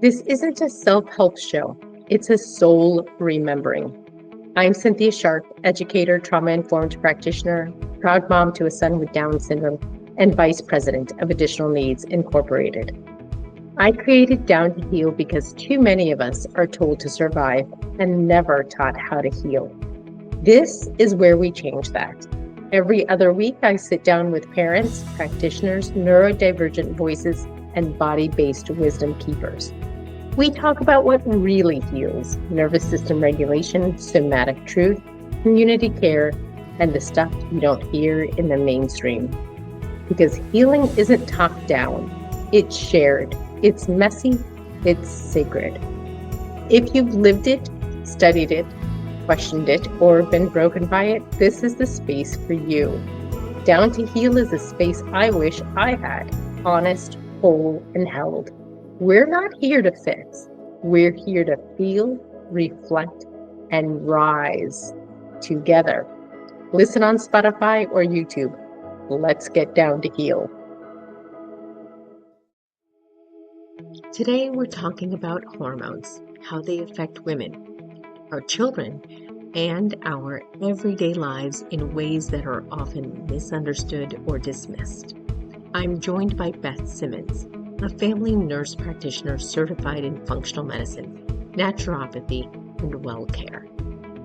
This isn't a self-help show. It's a soul remembering. I'm Cynthia Sharp, educator, trauma-informed practitioner, proud mom to a son with Down syndrome, and vice president of Additional Needs Incorporated. I created Down to Heal because too many of us are told to survive and never taught how to heal. This is where we change that. Every other week, I sit down with parents, practitioners, neurodivergent voices, and body-based wisdom keepers. We talk about what really heals: nervous system regulation, somatic truth, community care, and the stuff you don't hear in the mainstream. Because healing isn't talked down, it's shared, it's messy, it's sacred. If you've lived it, studied it, questioned it, or been broken by it, this is the space for you. Down to Heal is a space I wish I had, honest, whole, and held. We're not here to fix. We're here to feel, reflect, and rise together. Listen on Spotify or YouTube. Let's get down to heal. Today, we're talking about hormones, how they affect women, our children, and our everyday lives in ways that are often misunderstood or dismissed. I'm joined by Beth Simmons, a family nurse practitioner certified in functional medicine, naturopathy, and well care.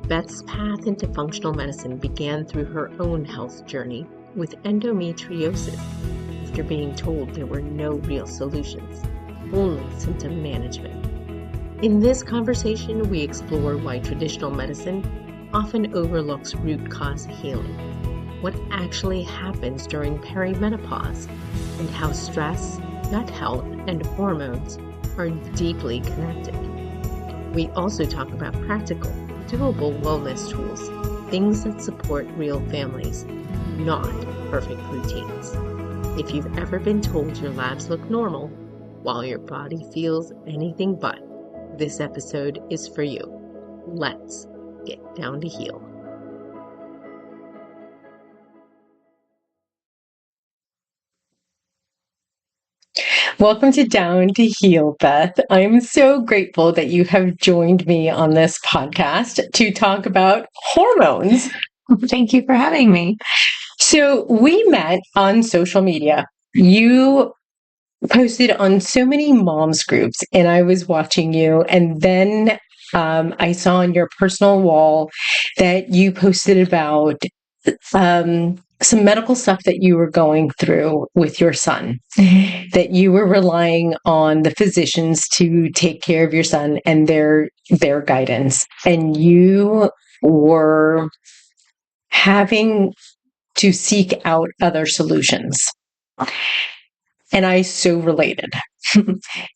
Beth's path into functional medicine began through her own health journey with endometriosis, after being told there were no real solutions, only symptom management. In this conversation, we explore why traditional medicine often overlooks root cause healing, what actually happens during perimenopause, and how stress, gut health, and hormones are deeply connected. We also talk about practical, doable wellness tools, things that support real families, not perfect routines. If you've ever been told your labs look normal while your body feels anything but, this episode is for you. Let's get down to heal. Welcome to Down to Heal, Beth. I'm so grateful that you have joined me on this podcast to talk about hormones. Thank you for having me. So we met on social media. You posted on so many moms groups, and I was watching you, and then I saw on your personal wall that you posted about some medical stuff that you were going through with your son, that you were relying on the physicians to take care of your son and their guidance, and you were having to seek out other solutions. And I so related.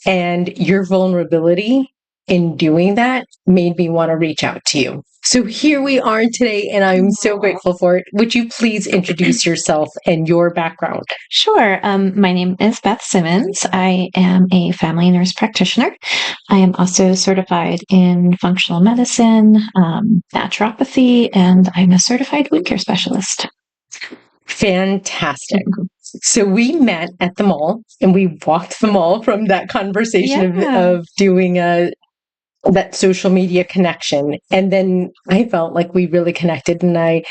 And your vulnerability in doing that made me want to reach out to you. So here we are today, and I'm so grateful for it. Would you please introduce yourself and your background? Sure. My name is Beth Simmons. I am a family nurse practitioner. I am also certified in functional medicine, naturopathy, and I'm a certified wound care specialist. Fantastic. So we met at the mall, and we walked the mall from that conversation of doing that social media connection. And then I felt like we really connected, and I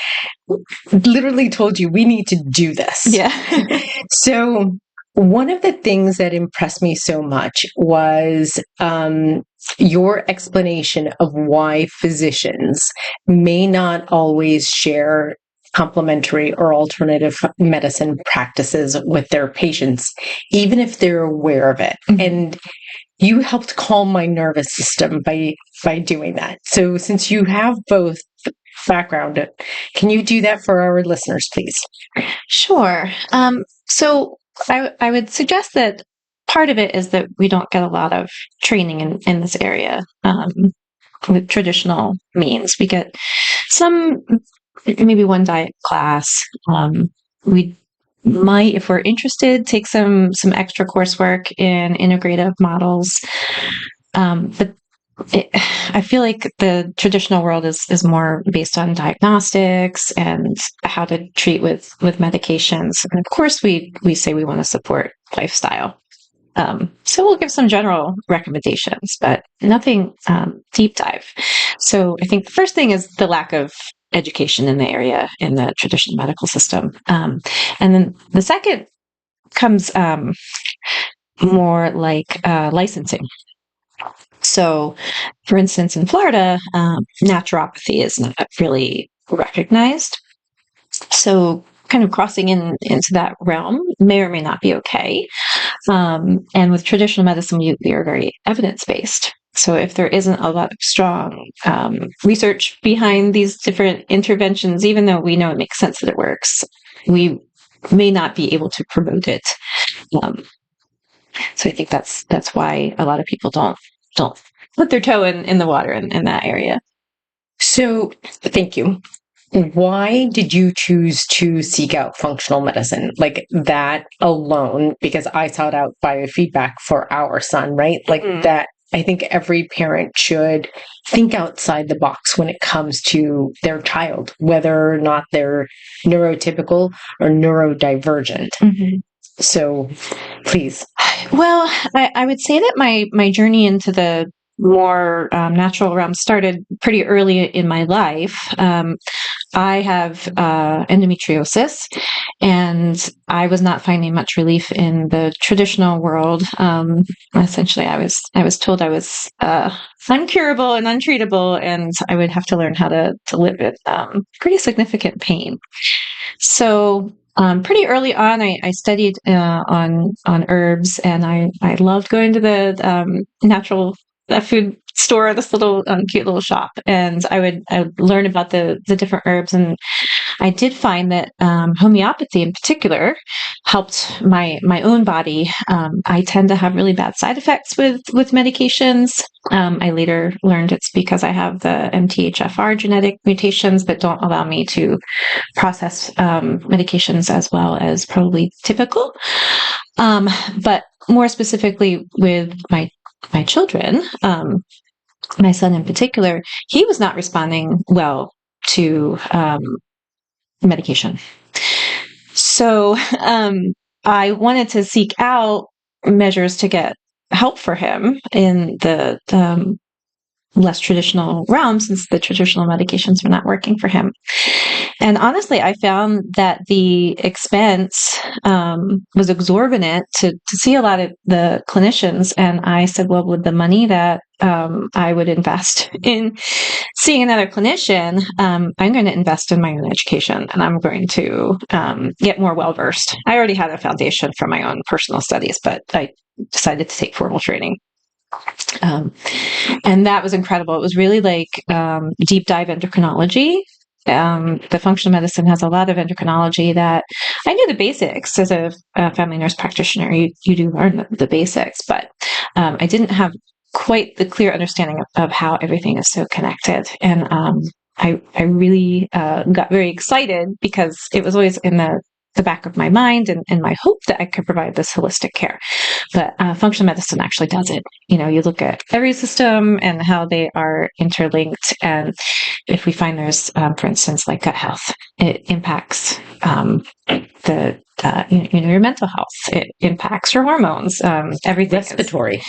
literally told you we need to do this. Yeah. So one of the things that impressed me so much was your explanation of why physicians may not always share complementary or alternative medicine practices with their patients, even if they're aware of it. Mm-hmm. And you helped calm my nervous system by doing that. So since you have both background, can you do that for our listeners, please? Sure. So I would suggest that part of it is that we don't get a lot of training in this area with traditional means. We get maybe one diet class. We might, if we're interested, take some extra coursework in integrative models. But I feel like the traditional world is more based on diagnostics and how to treat with medications. And of course, we say we want to support lifestyle. So we'll give some general recommendations, but nothing deep dive. So I think the first thing is the lack of education in the area in the traditional medical system. And then the second comes more like licensing. So, for instance, in Florida, naturopathy is not really recognized. So, kind of crossing into that realm may or may not be okay. And with traditional medicine, we are very evidence based. So, if there isn't a lot of strong research behind these different interventions, even though we know it makes sense that it works, we may not be able to promote it. So I think that's why a lot of people don't put their toe in the water in that area. So, thank you. Why did you choose to seek out functional medicine? Like that alone, because I sought out biofeedback for our son, right? Like that, I think every parent should think outside the box when it comes to their child, whether or not they're neurotypical or neurodivergent. So, please. Well, I would say that my journey into the more natural realm started pretty early in my life. I have endometriosis, and I was not finding much relief in the traditional world. Essentially, I was told I was uncurable and untreatable, and I would have to learn how to live with pretty significant pain. So pretty early on, I studied on herbs, and I loved going to the natural food store, this little cute little shop, and I would learn about the different herbs. And I did find that homeopathy in particular helped my own body. I tend to have really bad side effects with medications. I later learned it's because I have the MTHFR genetic mutations that don't allow me to process medications as well as probably typical. But more specifically with my children, my son in particular, he was not responding well to medication. So I wanted to seek out measures to get help for him in the less traditional realm, since the traditional medications were not working for him. And honestly, I found that the expense was exorbitant to see a lot of the clinicians. And I said, well, with the money that I would invest in seeing another clinician, I'm going to invest in my own education, and I'm going to get more well-versed. I already had a foundation from my own personal studies, but I decided to take formal training. And that was incredible. It was really like deep dive endocrinology. The functional medicine has a lot of endocrinology that I knew the basics as a family nurse practitioner. You do learn the basics, but I didn't have quite the clear understanding of how everything is so connected. And I really got very excited because it was always in the back of my mind and my hope that I could provide this holistic care. But functional medicine actually does it. You know, you look at every system and how they are interlinked. And if we find there's, for instance, like gut health, it impacts your mental health. It impacts your hormones. Everything. Respiratory.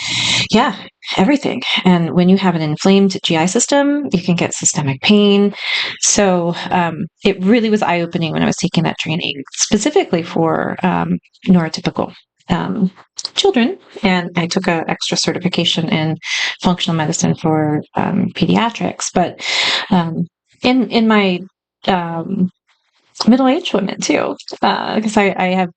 Yeah, everything. And when you have an inflamed GI system, you can get systemic pain. So it really was eye-opening when I was taking that training, specifically for neurotypical children. And I took an extra certification in functional medicine for pediatrics. But in my middle-aged women too, because I have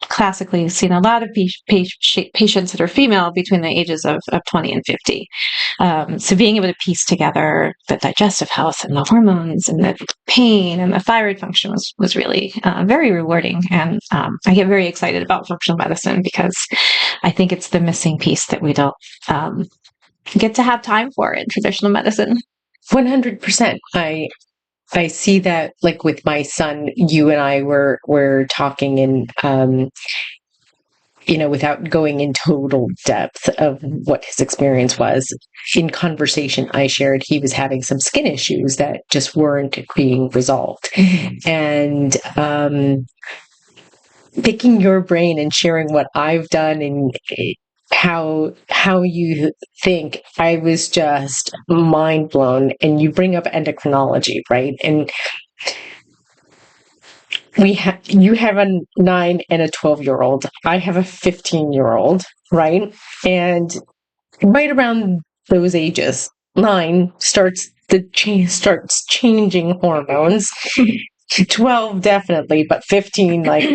classically seen a lot of patients that are female between the ages of 20 and 50. So being able to piece together the digestive health and the hormones and the pain and the thyroid function was really very rewarding. And I get very excited about functional medicine because I think it's the missing piece that we don't get to have time for in traditional medicine. 100%. I see that, like with my son, you and I were talking, and without going in total depth of what his experience was, in conversation I shared he was having some skin issues that just weren't being resolved. And picking your brain and sharing what I've done and how you think, I was just mind blown. And you bring up endocrinology, right? And you have a 9 and a 12-year-old. I have a 15-year-old, right? And right around those ages, 9 starts changing hormones. 12 definitely, but 15 like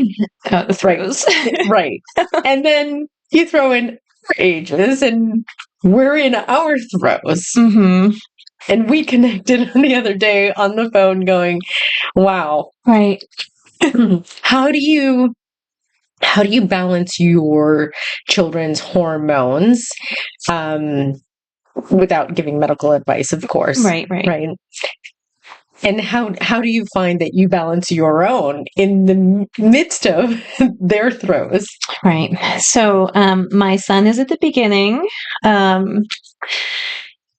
the throws. Right. And then you throw in our ages, and we're in our throes. Mm-hmm. And we connected the other day on the phone going, wow. Right. How do you balance your children's hormones without giving medical advice, of course? Right. And how do you find that you balance your own in the midst of their throes? Right. So my son is at the beginning.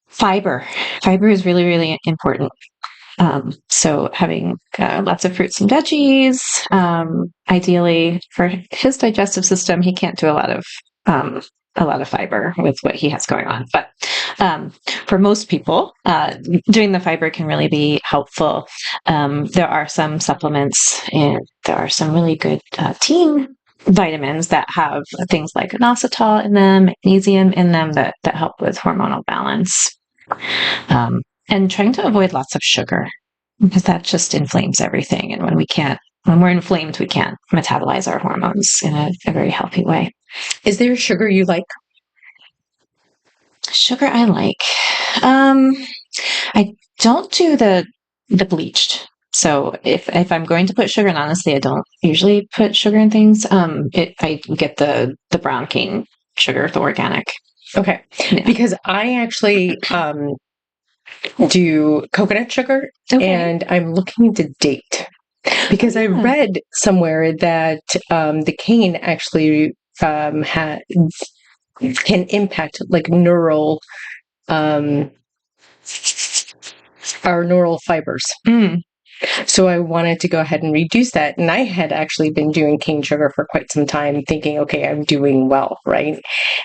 Fiber is really, really important. So having lots of fruits and veggies, ideally for his digestive system, he can't do a lot of fiber with what he has going on. But for most people, doing the fiber can really be helpful. There are some supplements and there are some really good teen vitamins that have things like inositol in them, magnesium in them that help with hormonal balance. And trying to avoid lots of sugar because that just inflames everything. And when we're inflamed, we can't metabolize our hormones in a very healthy way. Is there sugar you like? Sugar I like. I don't do the bleached. So if I'm going to put sugar, and honestly, I don't usually put sugar in things. I get the brown cane sugar, the organic. Okay. Yeah. Because I actually do coconut sugar, and I'm looking to date because I read somewhere that the cane actually can impact like our neural fibers. So I wanted to go ahead and reduce that. And I had actually been doing cane sugar for quite some time thinking, okay, I'm doing well, right?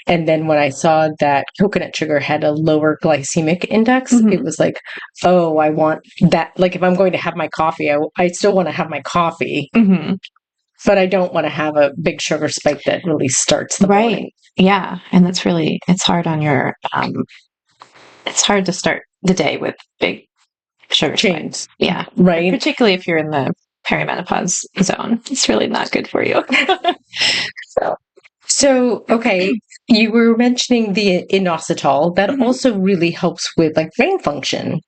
And then when I saw that coconut sugar had a lower glycemic index, it was like, oh, I want that. Like if I'm going to have my coffee, I still want to have my coffee, but I don't want to have a big sugar spike that really starts the morning. Yeah. And it's hard on your, it's hard to start the day with big sugar spikes. Yeah. Right. Particularly if you're in the perimenopause zone. It's really not good for you. So, okay, you were mentioning the inositol. That also really helps with like brain function.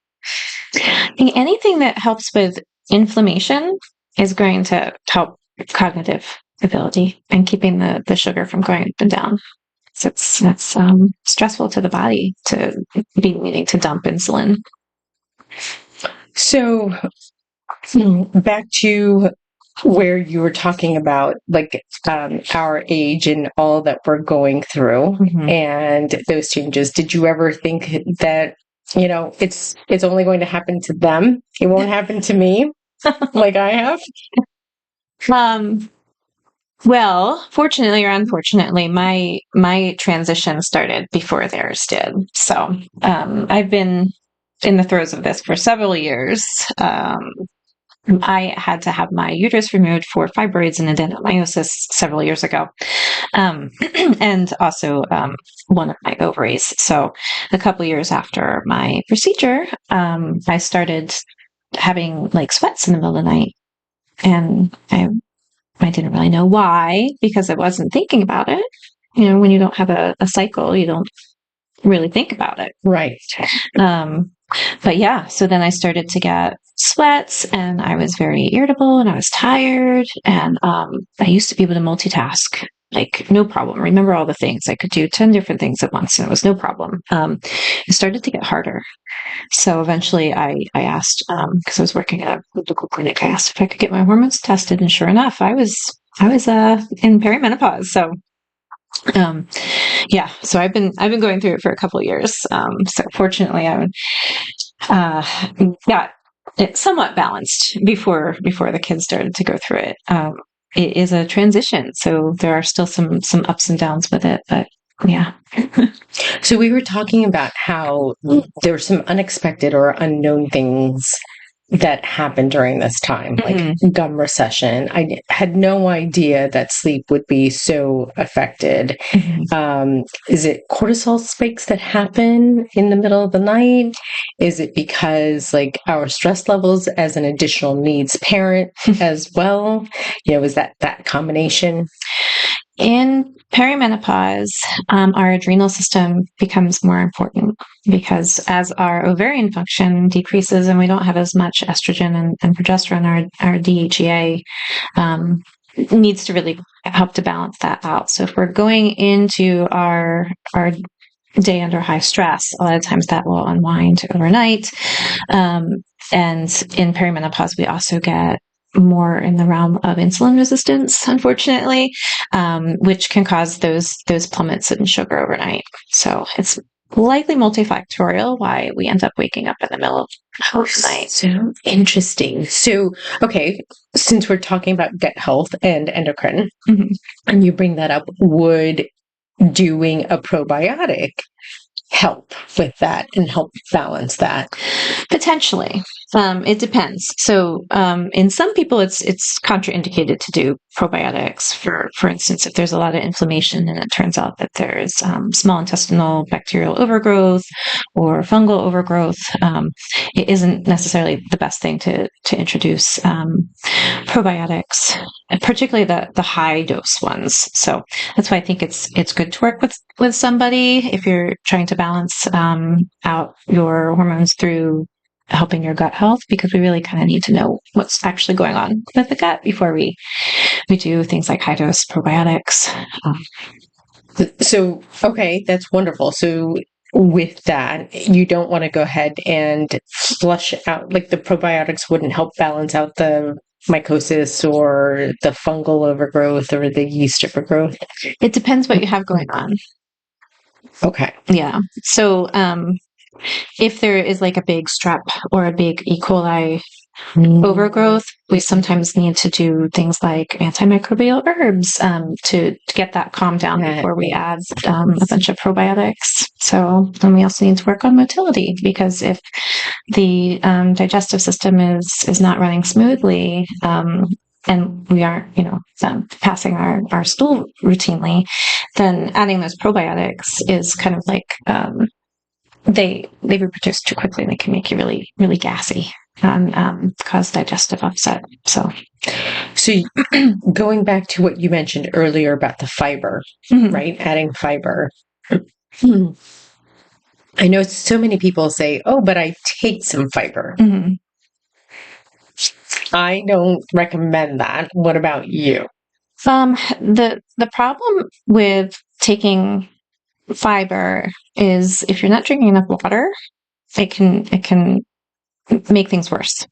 Anything that helps with inflammation is going to help cognitive ability and keeping the sugar from going up and down. So that's stressful to the body to be needing to dump insulin. So back to where you were talking about like our age and all that we're going through and those changes. Did you ever think that, it's only going to happen to them? It won't happen to me like I have? Well, fortunately or unfortunately, my transition started before theirs did. So I've been in the throes of this for several years. I had to have my uterus removed for fibroids and adenomyosis several years ago, and also one of my ovaries. So a couple years after my procedure, I started having like sweats in the middle of the night, and I didn't really know why because I wasn't thinking about it. When you don't have a cycle, you don't really think about it. Right. But yeah, so then I started to get sweats and I was very irritable and I was tired and I used to be able to multitask, like no problem. Remember all the things. I could do 10 different things at once and it was no problem. It started to get harder. So eventually I asked, because I was working at a medical clinic, I asked if I could get my hormones tested and sure enough, I was in perimenopause. So yeah, so I've been going through it for a couple of years. So fortunately, I got it somewhat balanced before the kids started to go through it. it is a transition. So there are still some ups and downs with it, but yeah. So we were talking about how there were some unexpected or unknown things that happened during this time, like gum recession. I had no idea that sleep would be so affected. Is it cortisol spikes that happen in the middle of the night? Is it because like our stress levels as an additional needs parent as well? Is that combination? In perimenopause, our adrenal system becomes more important because as our ovarian function decreases and we don't have as much estrogen and progesterone, our DHEA needs to really help to balance that out. So if we're going into our day under high stress, a lot of times that will unwind overnight. And in perimenopause, we also get more in the realm of insulin resistance, unfortunately, which can cause those plummets in sugar overnight. So it's likely multifactorial why we end up waking up in the middle of the night. So interesting. So, okay, since we're talking about gut health and endocrine, and you bring that up, would doing a probiotic help with that and help balance that? Potentially. It depends. So, in some people, it's contraindicated to do probiotics. For instance, if there's a lot of inflammation and it turns out that there's small intestinal bacterial overgrowth or fungal overgrowth, it isn't necessarily the best thing to introduce probiotics, particularly the high dose ones. So that's why I think it's good to work with somebody if you're trying to balance out your hormones through helping your gut health, because we really kind of need to know what's actually going on with the gut before we do things like high dose probiotics. So, okay, that's wonderful. So with that, you don't want to go ahead and flush out, like the probiotics wouldn't help balance out the mycosis or the fungal overgrowth or the yeast overgrowth? It depends what you have going on. Okay. Yeah. So, if there is like a big strep or a big E. coli overgrowth, we sometimes need to do things like antimicrobial herbs to get that calmed down before we add a bunch of probiotics. So, and we also need to work on motility, because if the digestive system is not running smoothly, and we aren't, passing our stool routinely, then adding those probiotics is kind of like they reproduce too quickly and they can make you really, really gassy and cause digestive upset. So going back to what you mentioned earlier about the fiber, right? Adding fiber. I know so many people say, "Oh, but I take some fiber." I don't recommend that. What about you? The problem with taking fiber is if you're not drinking enough water, it can make things worse.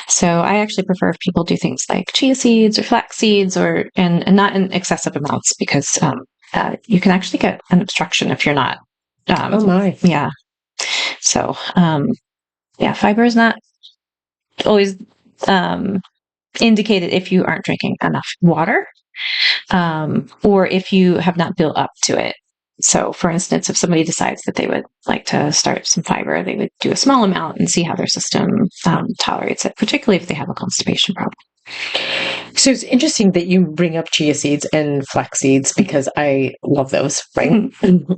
So I actually prefer if people do things like chia seeds or flax seeds, and not in excessive amounts, because you can actually get an obstruction if you're not. Oh my! Yeah. So fiber is not always indicated if you aren't drinking enough water, or if you have not built up to it. So, for instance, if somebody decides that they would like to start some fiber, they would do a small amount and see how their system tolerates it, particularly if they have a constipation problem. So it's interesting that you bring up chia seeds and flax seeds, because I love those, right?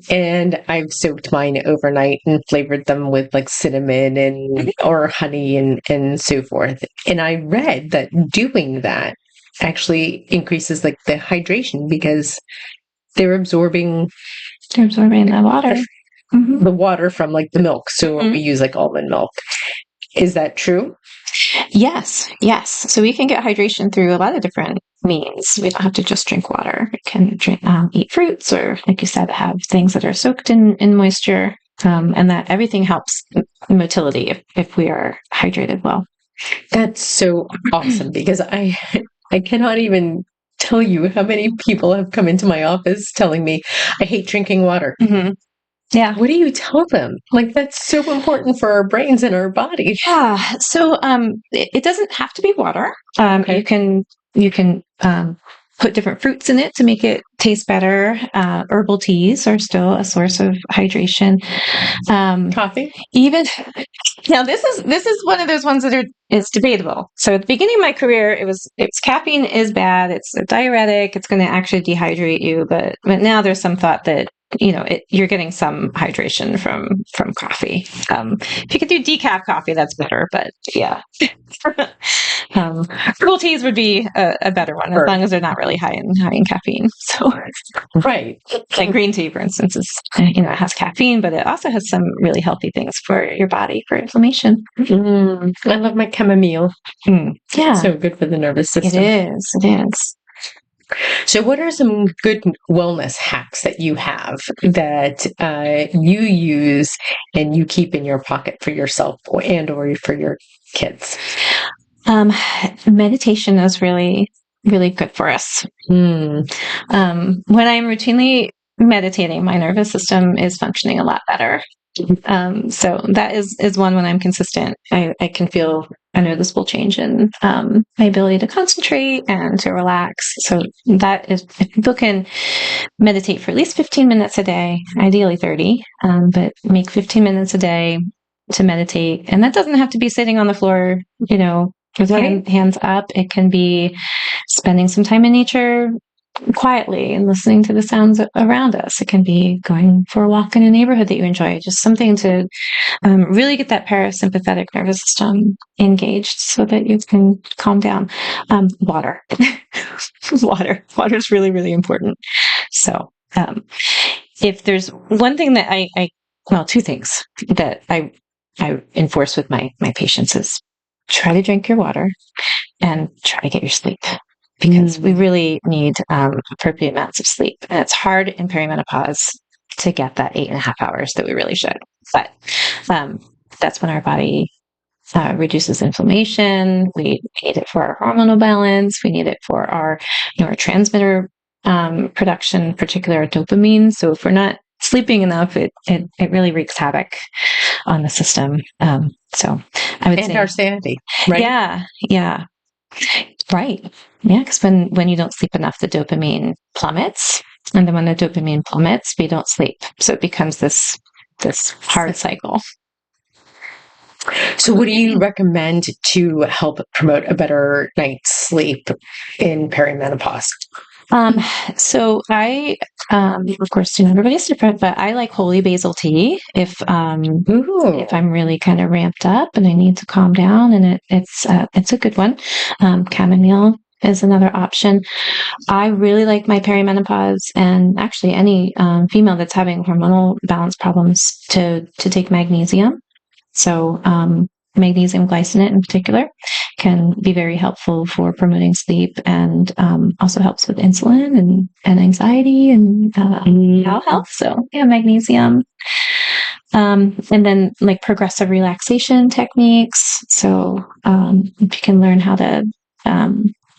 And I've soaked mine overnight and flavored them with like cinnamon and or honey and so forth. And I read that doing that actually increases like the hydration, because they're absorbing the water. The water from like the milk. So we use like almond milk. Is that true? Yes. So we can get hydration through a lot of different means. We don't have to just drink water. We can eat fruits, or, like you said, have things that are soaked in moisture, and that everything helps motility if we are hydrated well. That's so awesome, because I cannot even tell you how many people have come into my office telling me, I hate drinking water. Yeah. What do you tell them? Like, that's so important for our brains and our bodies. Yeah. So it doesn't have to be water. Okay. You can You can put different fruits in it to make it taste better. Herbal teas are still a source of hydration. Coffee? Even now, this is one of those ones that is debatable. So at the beginning of my career, it's caffeine is bad. It's a diuretic. It's going to actually dehydrate you. But now there's some thought that you're getting some hydration from coffee. If you could do decaf coffee, that's better. But yeah. Herbal teas would be a better one, as long as they're not really high in caffeine. So, right, like green tea, for instance, is it has caffeine, but it also has some really healthy things for your body for inflammation. I love my chamomile. Yeah, it's so good for the nervous system. It is. So, what are some good wellness hacks that you have that you use and you keep in your pocket for yourself or for your kids? Meditation is really, really good for us. When I'm routinely meditating, my nervous system is functioning a lot better. So that is one when I'm consistent. I can feel a noticeable change in my ability to concentrate and to relax. So that is, if people can meditate for at least 15 minutes a day, ideally 30, but make 15 minutes a day to meditate. And that doesn't have to be sitting on the floor, with hands up. It can be spending some time in nature quietly and listening to the sounds around us. It can be going for a walk in a neighborhood that you enjoy, just something to really get that parasympathetic nervous system engaged so that you can calm down. Water. Water is really, really important. So if there's one thing that two things that I enforce with my patients is try to drink your water and try to get your sleep. Because we really need appropriate amounts of sleep. And it's hard in perimenopause to get that 8.5 hours that we really should. But that's when our body reduces inflammation. We need it for our hormonal balance. We need it for our neurotransmitter production, particularly our dopamine. So if we're not sleeping enough, it really wreaks havoc on the system. So I would say our sanity, right? Yeah. Right. Yeah, because when you don't sleep enough, the dopamine plummets. And then when the dopamine plummets, we don't sleep. So it becomes this hard cycle. So what do you recommend to help promote a better night's sleep in perimenopause? So I, of course, everybody's different, but I like holy basil tea if I'm really kind of ramped up and I need to calm down, and it's a good one. Chamomile is another option. I really like my perimenopause, and actually any female that's having hormonal balance problems to take magnesium. So magnesium glycinate in particular can be very helpful for promoting sleep, and also helps with insulin and anxiety and bowel health. So yeah, magnesium. And then like progressive relaxation techniques. So if you can learn how to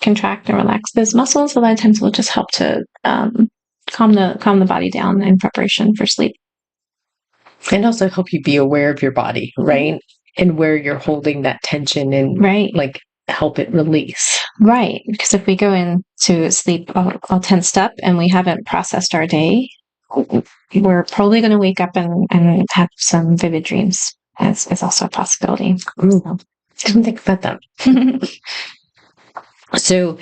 contract and relax those muscles, a lot of times will just help to calm the body down in preparation for sleep. And also help you be aware of your body, right? And where you're holding that tension and like help it release. Right. Because if we go into sleep all tensed up and we haven't processed our day, we're probably going to wake up and have some vivid dreams. It's also a possibility. So. I didn't think about that. So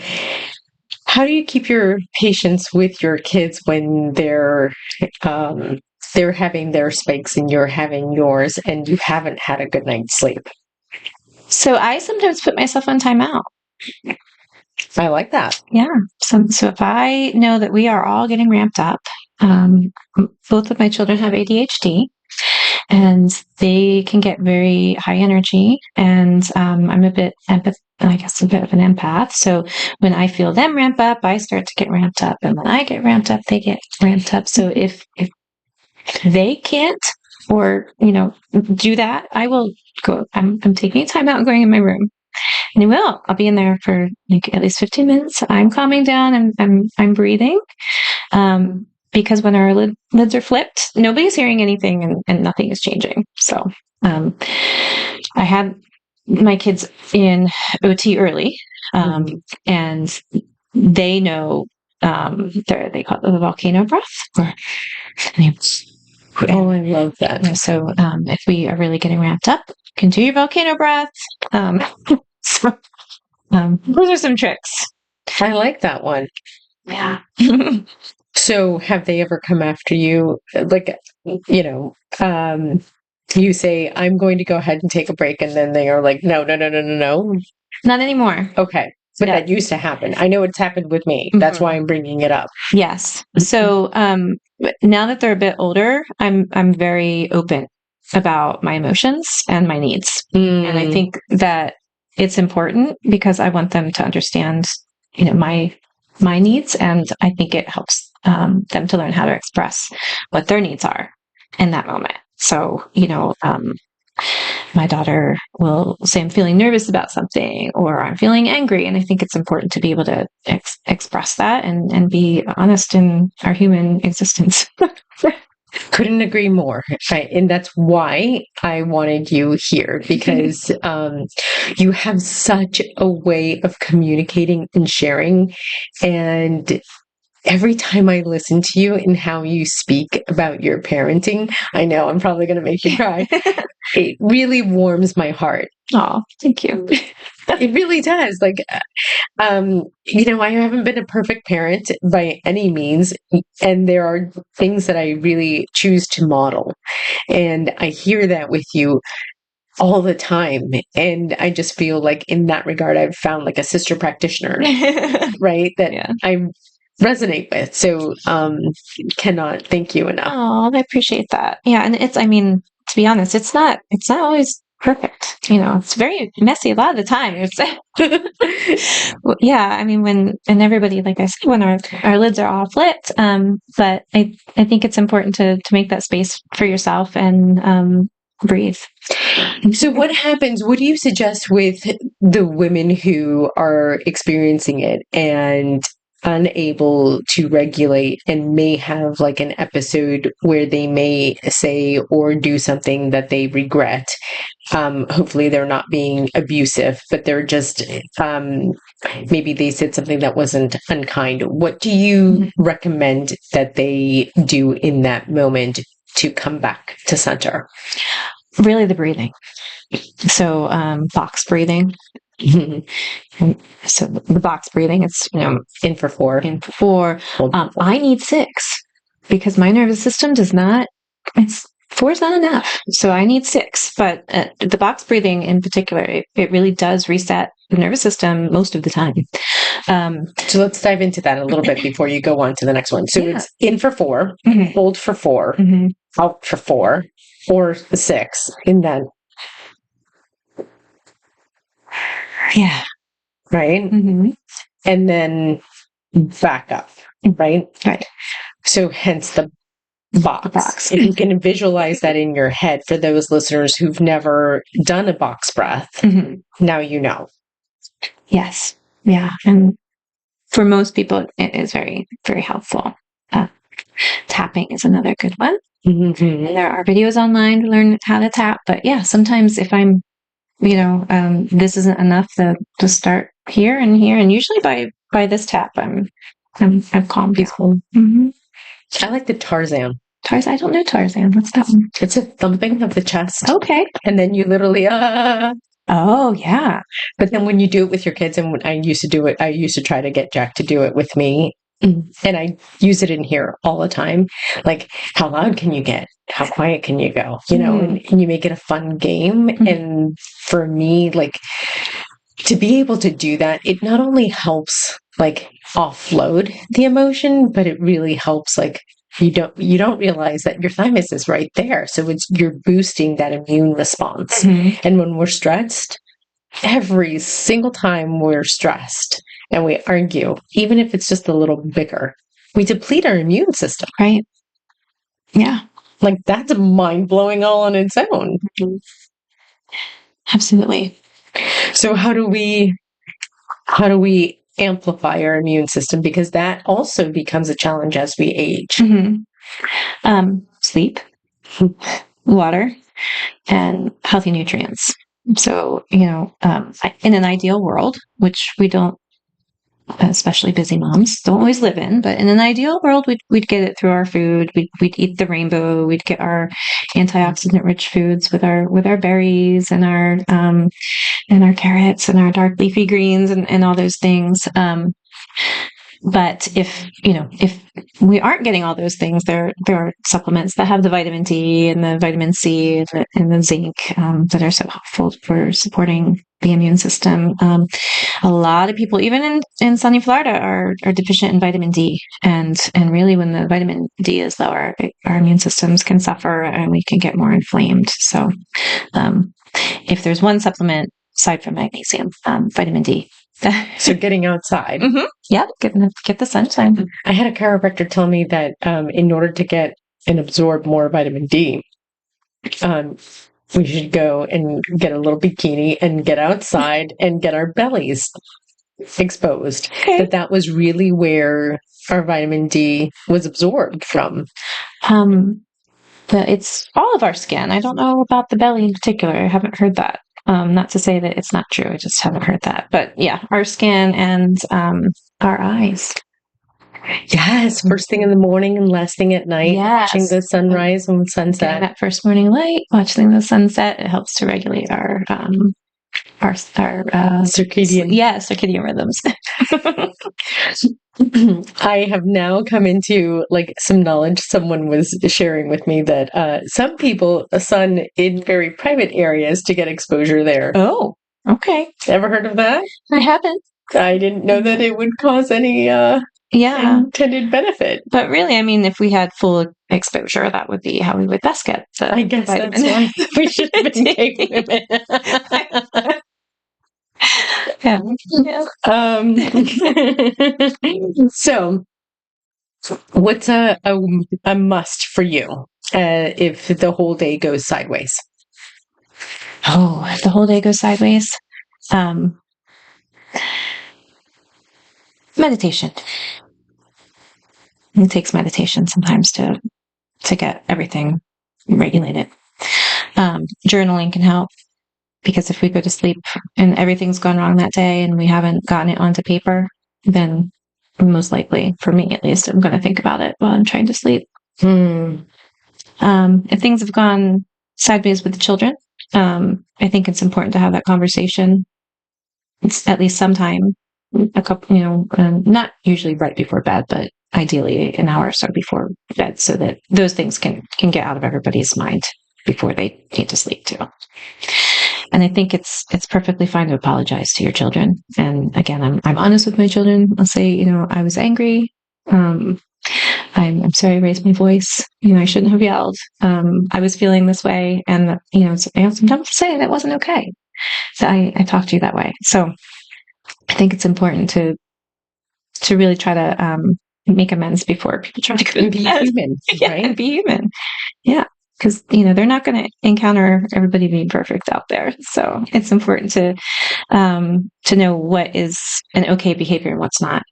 how do you keep your patience with your kids when they're having their spikes and you're having yours and you haven't had a good night's sleep? So I sometimes put myself on timeout. I like that. Yeah. So if I know that we are all getting ramped up, both of my children have ADHD, and they can get very high energy, and I'm a bit of an empath. So when I feel them ramp up, I start to get ramped up, and when I get ramped up, they get ramped up. So if they can't or do that, I will go. I'm taking time out and going in my room, and I'll be in there for at least 15 minutes. I'm calming down and I'm breathing. Because when our lids are flipped, nobody's hearing anything and nothing is changing. So I had my kids in OT early, and they know, they call it the volcano breath. Oh, I love that. So if we are really getting ramped up, can do your volcano breath. So those are some tricks. I like that one. Yeah. So have they ever come after you? Like, you say, I'm going to go ahead and take a break. And then they are like, no. Not anymore. Okay. But that used to happen. I know it's happened with me. That's why I'm bringing it up. Yes. So now that they're a bit older, I'm very open about my emotions and my needs. And I think that it's important because I want them to understand, my needs, and I think it helps them to learn how to express what their needs are in that moment. So, my daughter will say, I'm feeling nervous about something, or I'm feeling angry. And I think it's important to be able to express that and be honest in our human existence. Couldn't agree more. And that's why I wanted you here, because you have such a way of communicating and sharing. And every time I listen to you and how you speak about your parenting, I know I'm probably going to make you cry. It really warms my heart. Oh, thank you. It really does. Like, I haven't been a perfect parent by any means, and there are things that I really choose to model. And I hear that with you all the time. And I just feel like in that regard, I've found like a sister practitioner, right? That I resonate with. So, cannot thank you enough. Oh, I appreciate that. Yeah. And to be honest, it's not always perfect. It's very messy a lot of the time. When everybody, like I said, when our lids are off lit. But I think it's important to make that space for yourself and breathe. So what happens, what do you suggest with the women who are experiencing it and unable to regulate and may have like an episode where they may say or do something that they regret? Hopefully they're not being abusive, but they're just, maybe they said something that wasn't unkind. What do you recommend that they do in that moment to come back to center? Really the breathing. So box breathing. So the box breathing, it's, in for 4. In for 4. I need 6 because my nervous system does not, 4 is not enough. So I need 6. But the box breathing in particular, it really does reset the nervous system most of the time. So let's dive into that a little bit before you go on to the next one. So it's in for 4, hold for 4, out for 4, or 6 in that. Yeah. Right? And then back up, right? Right. So hence the box. If you can visualize that in your head for those listeners who've never done a box breath, now you know. Yes. Yeah. And for most people, it is very, very helpful. Tapping is another good one. And there are videos online to learn how to tap. But yeah, sometimes if I'm, this isn't enough to start here and here. And usually by this tap, I'm calm, peaceful. I like the Tarzan. Tarzan? I don't know Tarzan. What's that one? It's a thumping of the chest. Okay. And then you literally, Oh, yeah. But then when you do it with your kids, and when I used to do it, I used to try to get Jack to do it with me. And I use it in here all the time. Like, how loud can you get? How quiet can you go? And you make it a fun game. And for me, like, to be able to do that, it not only helps like offload the emotion, but it really helps like you don't realize that your thymus is right there. So you're boosting that immune response. And when we're stressed, every single time we're stressed and we argue, even if it's just a little bicker, we deplete our immune system. Right. Yeah. Like that's mind blowing all on its own. Absolutely. So how do we amplify our immune system? Because that also becomes a challenge as we age. Sleep, water, and healthy nutrients. So, in an ideal world, which we don't, especially busy moms, don't always live in, but in an ideal world, we'd get it through our food. We'd eat the rainbow. We'd get our antioxidant rich foods with our berries and our carrots and our dark leafy greens and all those things. But if we aren't getting all those things, there are supplements that have the vitamin D and the vitamin C and the zinc that are so helpful for supporting the immune system. A lot of people, even in sunny Florida, are deficient in vitamin D, and really, when the vitamin D is lower, our immune systems can suffer and we can get more inflamed. So, if there's one supplement aside from magnesium, vitamin D. So getting outside. Mm-hmm. Yeah, get the sunshine. I had a chiropractor tell me that in order to get and absorb more vitamin D, we should go and get a little bikini and get outside and get our bellies exposed. Okay. That was really where our vitamin D was absorbed from. It's all of our skin. I don't know about the belly in particular. I haven't heard that. Not to say that it's not true. I just haven't heard that. But yeah, our skin and our eyes. Yes, first thing in the morning and last thing at night. Yes. Watching the sunrise and sunset. Getting that first morning light, watching the sunset, it helps to regulate our circadian. Circadian rhythms. I have now come into some knowledge. Someone was sharing with me that some people sun in very private areas to get exposure there. Oh, okay. Ever heard of that? I haven't. I didn't know that it would cause any intended benefit. But really, I mean, if we had full exposure, that would be how we would best get the I guess vitamin. that's why we should have been cave women. Yeah. So, what's a must for you if the whole day goes sideways? Oh, if the whole day goes sideways? Meditation. It takes meditation sometimes to get everything regulated. Journaling can help, because if we go to sleep and everything's gone wrong that day and we haven't gotten it onto paper, then most likely, for me at least, I'm going to think about it while I'm trying to sleep. If things have gone sideways with the children, I think it's important to have that conversation. It's at least sometime, a couple, not usually right before bed, but ideally an hour or so before bed, so that those things can get out of everybody's mind before they need to sleep too. And I think it's perfectly fine to apologize to your children. And again, I'm honest with my children. I'll say, I was angry. I'm sorry I raised my voice. I shouldn't have yelled. I was feeling this way, and sometimes I'll say that wasn't okay. So I talked to you that way. So I think it's important to really try to make amends before people try to go to be bed. Human, right? Yeah, be human. Yeah. Because, they're not going to encounter everybody being perfect out there. So it's important to know what is an okay behavior and what's not.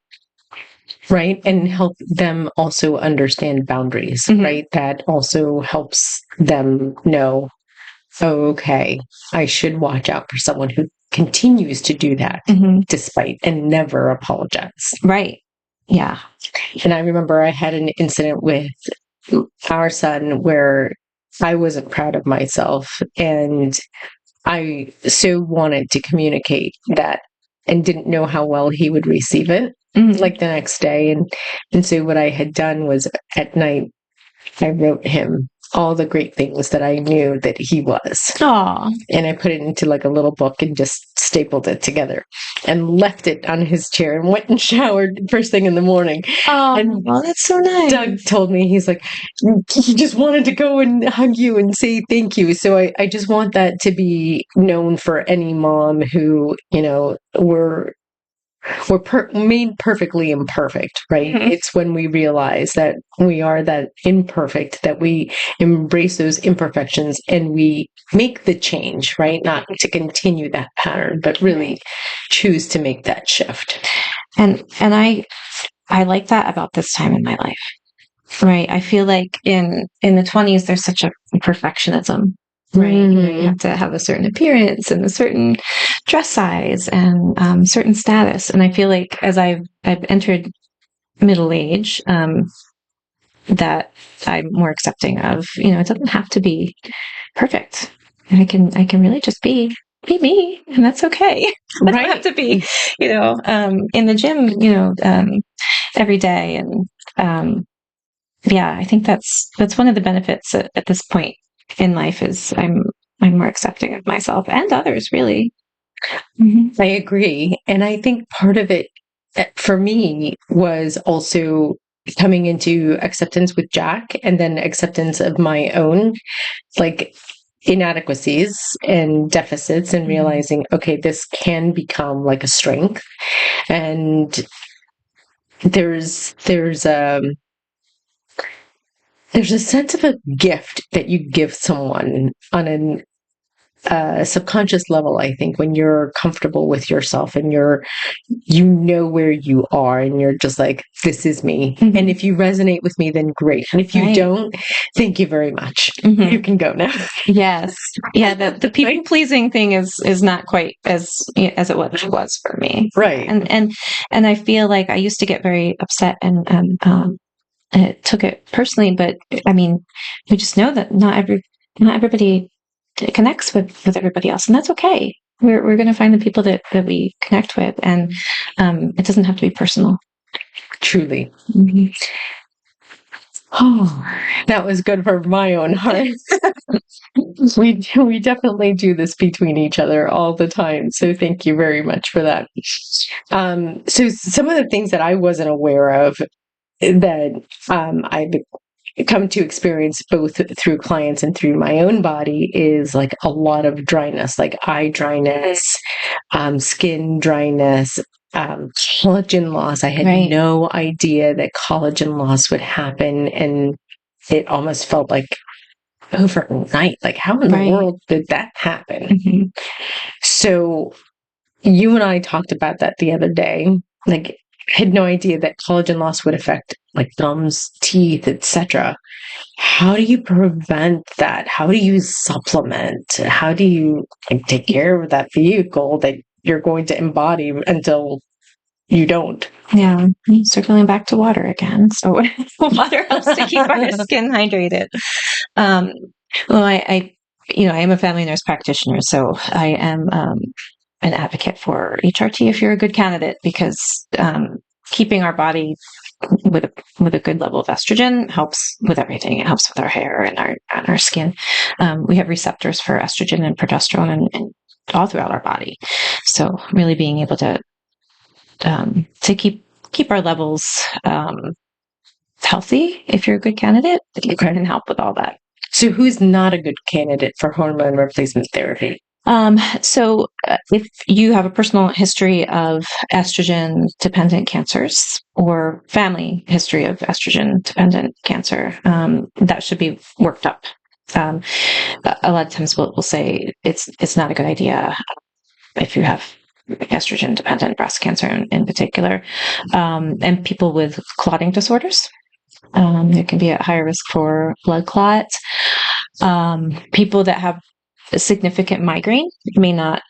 Right. And help them also understand boundaries, right? That also helps them know, okay, I should watch out for someone who continues to do that despite and never apologize. Right. Yeah. And I remember I had an incident with our son where I wasn't proud of myself, and I so wanted to communicate that and didn't know how well he would receive it the next day. And so what I had done was at night, I wrote him all the great things that I knew that he was. Aww. And I put it into a little book and just stapled it together and left it on his chair and went and showered first thing in the morning. Oh, and that's so nice. Doug told me, he's like, he just wanted to go and hug you and say thank you. So I just want that to be known for any mom who, we're made perfectly imperfect, right? It's when we realize that we are that imperfect, that we embrace those imperfections and we make the change, right? Not to continue that pattern, but really choose to make that shift. And I like that about this time in my life, right? I feel like in the 20s, there's such a perfectionism right? You have to have a certain appearance and a certain dress size and certain status. And I feel like as I've entered middle age, that I'm more accepting of, it doesn't have to be perfect. And I can really just be me, and that's okay. I don't have to be, in the gym, every day. And yeah, I think that's one of the benefits at this point in life is I'm more accepting of myself and others, really. I agree. And I think part of it for me was also coming into acceptance with Jack and then acceptance of my own like inadequacies and deficits and realizing, okay, this can become like a strength. And there's a sense of a gift that you give someone on an subconscious level, I think, when you're comfortable with yourself and you know where you are and you're just like, this is me. And if you resonate with me, then great. And if you don't, thank you very much. You can go now. Yes. Yeah. The people pleasing thing is not quite as it was for me. Right. And I feel like I used to get very upset and it took it personally, but I mean, we just know that not everybody connects with everybody else, and that's okay. We're going to find the people that we connect with, and it doesn't have to be personal. Truly. Oh, that was good for my own heart. We definitely do this between each other all the time. So thank you very much for that. So some of the things that I wasn't aware of that I've come to experience both through clients and through my own body is like a lot of dryness, like eye dryness, skin dryness, collagen loss. I had no idea that collagen loss would happen, and it almost felt like overnight. Like, how in the world did that happen? So you and I talked about that the other day. Like, had no idea that collagen loss would affect like gums, teeth, etc. How do you prevent that? How do you supplement? How do you like take care of that vehicle that you're going to embody until you don't? Yeah, circling back to water again. So water helps to keep our skin hydrated. Well, I am a family nurse practitioner, so I am an advocate for HRT if you're a good candidate, because keeping our body with a good level of estrogen helps with everything. It helps with our hair and our skin. We have receptors for estrogen and progesterone and all throughout our body. So really being able to keep our levels healthy if you're a good candidate, it can help with all that. So who's not a good candidate for hormone replacement therapy? So if you have a personal history of estrogen-dependent cancers or family history of estrogen-dependent cancer, that should be worked up. A lot of times we'll say it's not a good idea if you have estrogen-dependent breast cancer in particular, and people with clotting disorders. It can be at higher risk for blood clots. People that have a significant migraine may not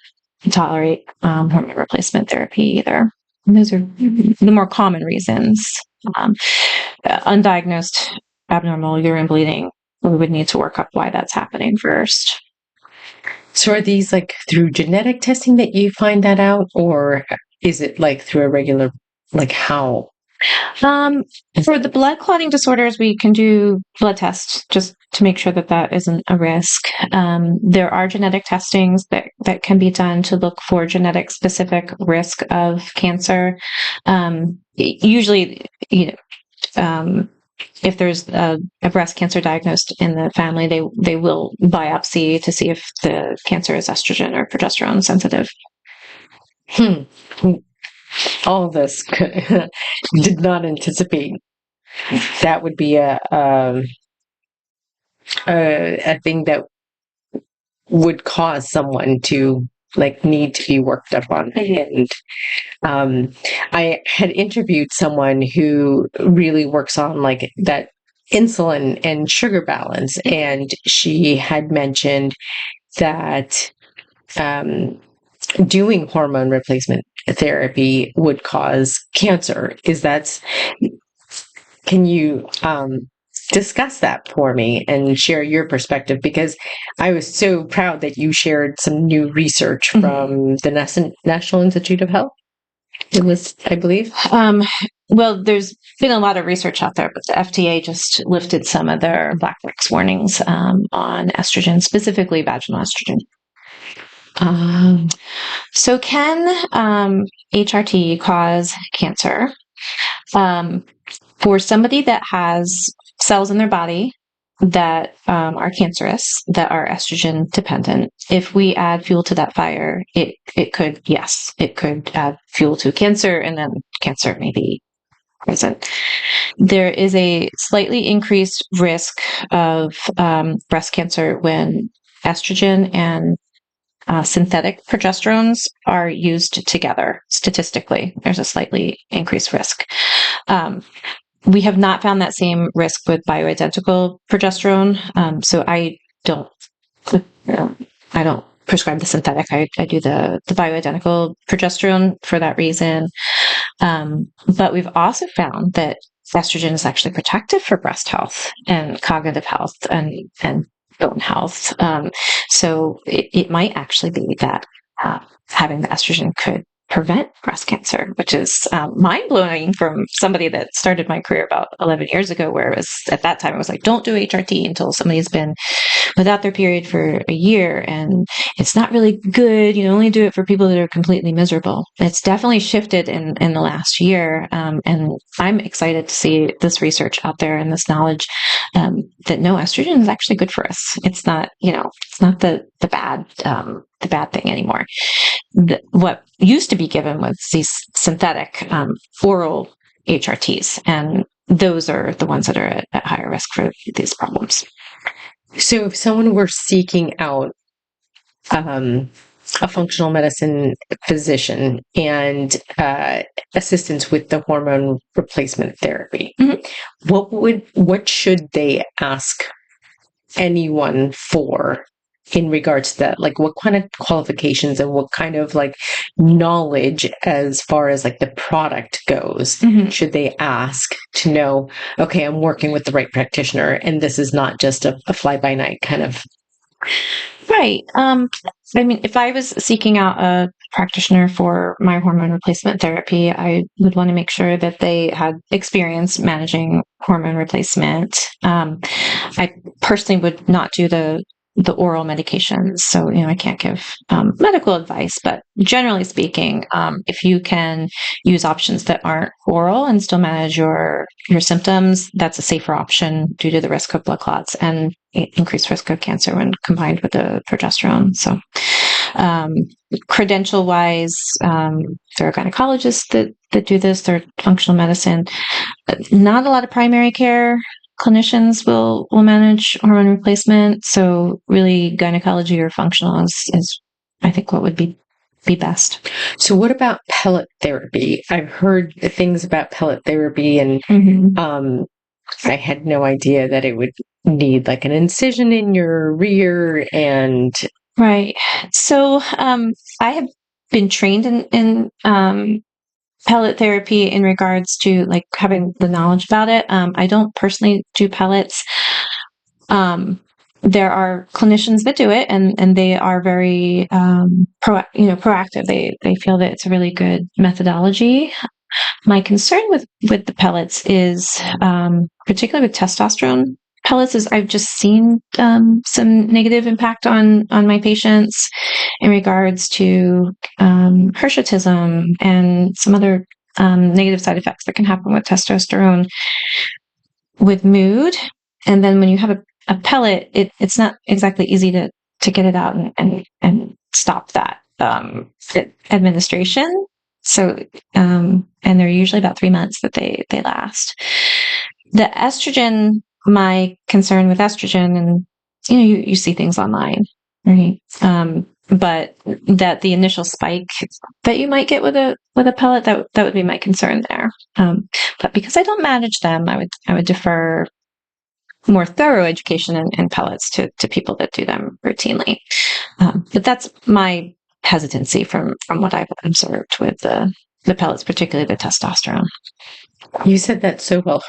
tolerate hormone replacement therapy either. And those are the more common reasons. Undiagnosed abnormal urine bleeding, we would need to work up why that's happening first. So are these like through genetic testing that you find that out, or is it like through a regular, like how? For the blood clotting disorders, we can do blood tests just to make sure that isn't a risk. There are genetic testings that can be done to look for genetic specific risk of cancer. Usually, if there's a breast cancer diagnosed in the family, they will biopsy to see if the cancer is estrogen or progesterone sensitive. All of this did not anticipate that would be a thing that would cause someone to like need to be worked up on. And I had interviewed someone who really works on like that insulin and sugar balance. And she had mentioned that doing hormone replacement therapy would cause cancer. Can you discuss that for me and share your perspective? Because I was so proud that you shared some new research from the National Institute of Health. It was, I believe. Well, there's been a lot of research out there, but the FDA just lifted some of their black box warnings on estrogen, specifically vaginal estrogen. So can HRT cause cancer? For somebody that has cells in their body that are cancerous, that are estrogen dependent, if we add fuel to that fire, it could add fuel to cancer, and then cancer may be present. There is a slightly increased risk of breast cancer when estrogen and synthetic progesterones are used together. Statistically, there's a slightly increased risk. We have not found that same risk with bioidentical progesterone. So I don't prescribe the synthetic. I do the bioidentical progesterone for that reason. But we've also found that estrogen is actually protective for breast health and cognitive health and bone health. So it might actually be that having the estrogen could prevent breast cancer, which is mind-blowing from somebody that started my career about 11 years ago, where it was, at that time, it was like, don't do HRT until somebody's been without their period for a year, and it's not really good. You only do it for people that are completely miserable. It's definitely shifted in the last year, and I'm excited to see this research out there and this knowledge that no, estrogen is actually good for us. It's not, it's not the bad thing anymore. What used to be given was these synthetic oral HRTs, and those are the ones that are at higher risk for these problems. So if someone were seeking out a functional medicine physician and assistance with the hormone replacement therapy, what should they ask anyone for in regards to that? Like, what kind of qualifications and what kind of knowledge as far as the product goes should they ask to know, okay, I'm working with the right practitioner and this is not just a fly-by-night kind of. Right. I mean, if I was seeking out a practitioner for my hormone replacement therapy, I would want to make sure that they had experience managing hormone replacement. I personally would not do the oral medications. So, I can't give medical advice, but generally speaking, if you can use options that aren't oral and still manage your symptoms, that's a safer option due to the risk of blood clots and increased risk of cancer when combined with the progesterone. So, credential wise, there are gynecologists that do this, they're functional medicine. Not a lot of primary care clinicians will manage hormone replacement. So really gynecology or functional is I think what would be best. So what about pellet therapy? I've heard things about pellet therapy, and I had no idea that it would need an incision in your rear and. Right. So I have been trained in pellet therapy in regards to having the knowledge about it. I don't personally do pellets. There are clinicians that do it, and they are very proactive. They feel that it's a really good methodology. My concern with the pellets is particularly with testosterone pellets is I've just seen some negative impact on my patients in regards to hirsutism and some other negative side effects that can happen with testosterone, with mood. And then when you have a pellet, it's not exactly easy to get it out and stop that administration. So, and they're usually about 3 months that they last. The estrogen, my concern with estrogen, and you see things online, right? But that the initial spike that you might get with a pellet, that would be my concern there. But because I don't manage them, I would defer more thorough education in pellets to people that do them routinely. But that's my hesitancy from what I've observed with the pellets, particularly the testosterone. You said that so well.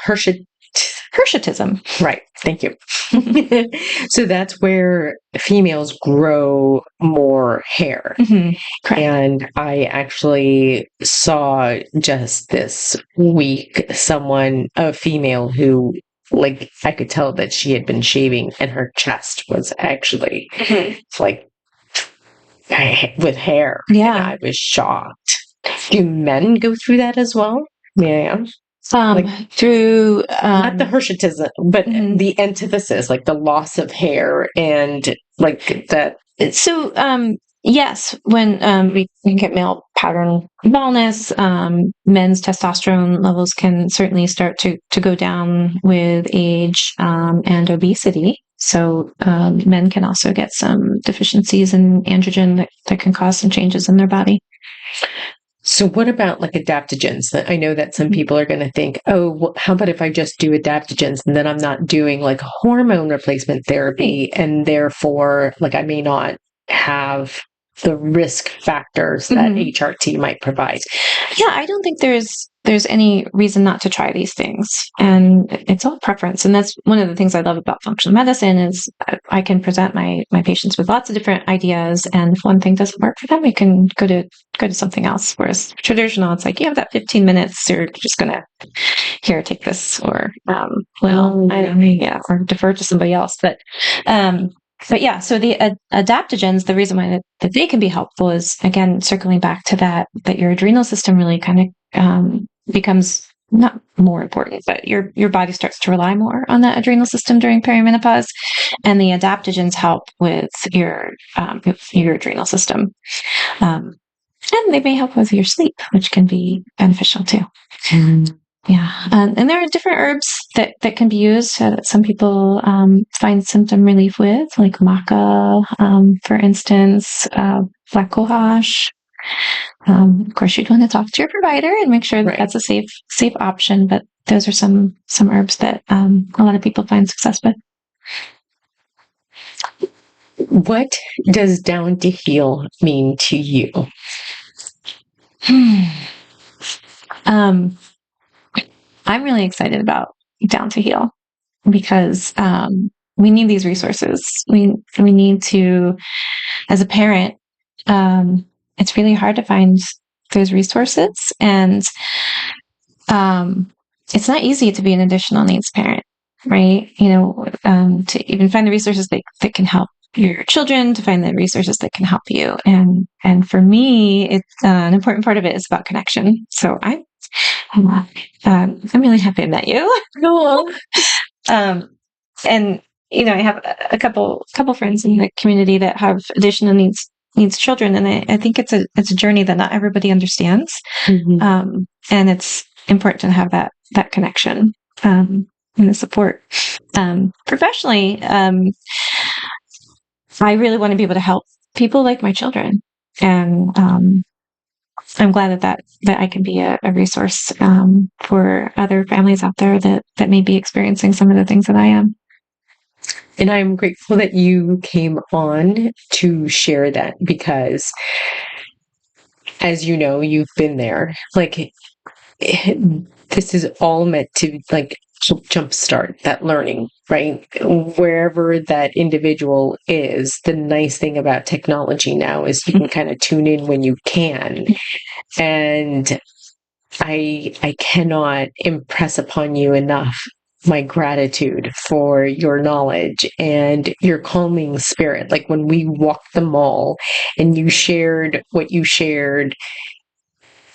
Hirsutism. Right. Thank you. So that's where females grow more hair. Correct. And I actually saw just this week a female who, like, I could tell that she had been shaving and her chest was actually like with hair. Yeah. And I was shocked. Do men go through that as well? May I ask? Through not the hirsutism, but the antithesis, like the loss of hair and like that. So, yes, when we can get male pattern baldness, men's testosterone levels can certainly start to go down with age and obesity. So men can also get some deficiencies in androgen that can cause some changes in their body. So what about like adaptogens? I know that some people are going to think, oh, well, how about if I just do adaptogens and then I'm not doing like hormone replacement therapy, and therefore like I may not have the risk factors that HRT might provide. Yeah, I don't think there's any reason not to try these things, and it's all preference. And that's one of the things I love about functional medicine is I can present my patients with lots of different ideas, and if one thing doesn't work for them, we can go to something else. Whereas traditional, it's like you have that 15 minutes, you're just gonna take this, or or defer to somebody else. But yeah, so the adaptogens, the reason why that they can be helpful is, again, circling back to that your adrenal system really kind of becomes not more important, but your body starts to rely more on that adrenal system during perimenopause, and the adaptogens help with your adrenal system. And they may help with your sleep, which can be beneficial too. Yeah. And there are different herbs that can be used that some people find symptom relief with, like maca, for instance, black cohosh. Of course, you'd want to talk to your provider and make sure that that's a safe option. But those are some herbs that a lot of people find success with. What does down to heal mean to you? I'm really excited about Down to Heal because we need these resources. We need to, as a parent, it's really hard to find those resources, and it's not easy to be an additional needs parent, right? To even find the resources that can help your children, to find the resources that can help you, and for me, it's an important part of it is about connection. So I'm really happy I met you. And I have a couple friends in the community that have additional needs children, and I think it's a journey that not everybody understands, and it's important to have that connection and the support. Professionally, I really want to be able to help people like my children, and I'm glad that I can be a resource for other families out there that may be experiencing some of the things that I am. And I'm grateful that you came on to share that, because as you know, you've been there. Like, this is all meant to like jumpstart that learning, right? Wherever that individual is, the nice thing about technology now is you can kind of tune in when you can. And I cannot impress upon you enough my gratitude for your knowledge and your calming spirit. Like when we walked the mall and you shared what you shared,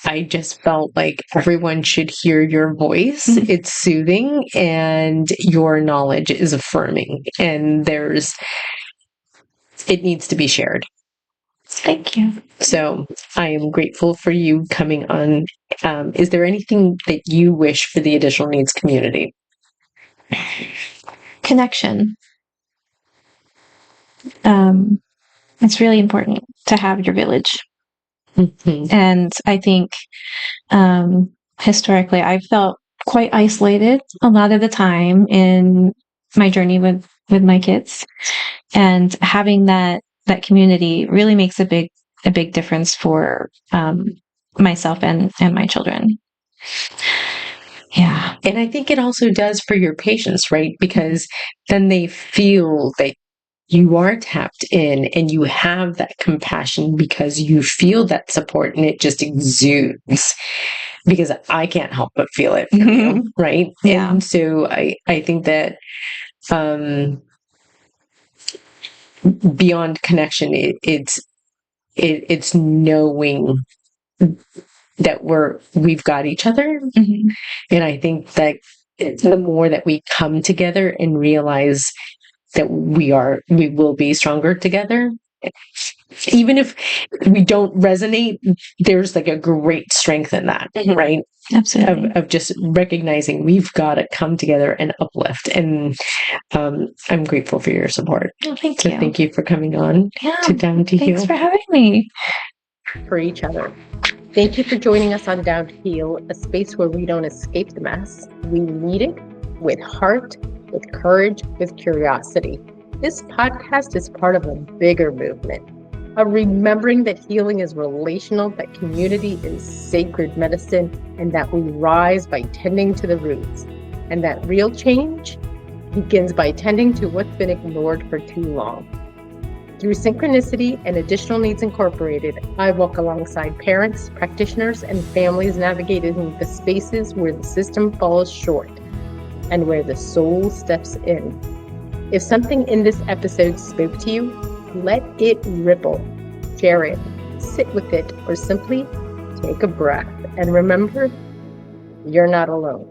I just felt like everyone should hear your voice. It's soothing and your knowledge is affirming, and it needs to be shared. Thank you. So I am grateful for you coming on. Is there anything that you wish for the additional needs community? Connection. It's really important to have your village. And I think historically I've felt quite isolated a lot of the time in my journey with my kids, and having that community really makes a big difference for myself and my children. Yeah. And I think it also does for your patients, right? Because then they feel that you are tapped in and you have that compassion because you feel that support and it just exudes, because I can't help but feel it from you, right? Yeah. And so I think that beyond connection, it's knowing that we've got each other. Mm-hmm. And I think that the more that we come together and realize that we will be stronger together, even if we don't resonate, there's like a great strength in that, right? Absolutely. Of just recognizing we've got to come together and uplift. And I'm grateful for your support. Oh, thank So you. thank you for coming on to Down to Heal. Thanks for having me. For each other. Thank you for joining us on Down to Heal, a space where we don't escape the mess. We lead it with heart, with courage, with curiosity. This podcast is part of a bigger movement, of remembering that healing is relational, that community is sacred medicine, and that we rise by tending to the roots. And that real change begins by tending to what's been ignored for too long. Through Synchronicity and Additional Needs Incorporated, I walk alongside parents, practitioners, and families navigating the spaces where the system falls short and where the soul steps in. If something in this episode spoke to you, let it ripple, share it, sit with it, or simply take a breath. And remember, you're not alone.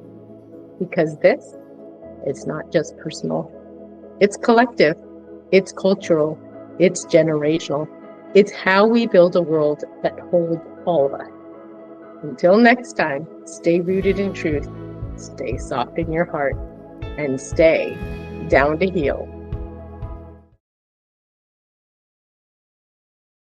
Because this is not just personal. It's collective. It's cultural. It's generational. It's how we build a world that holds all of us. Until next time, stay rooted in truth, stay soft in your heart, and stay down to heal.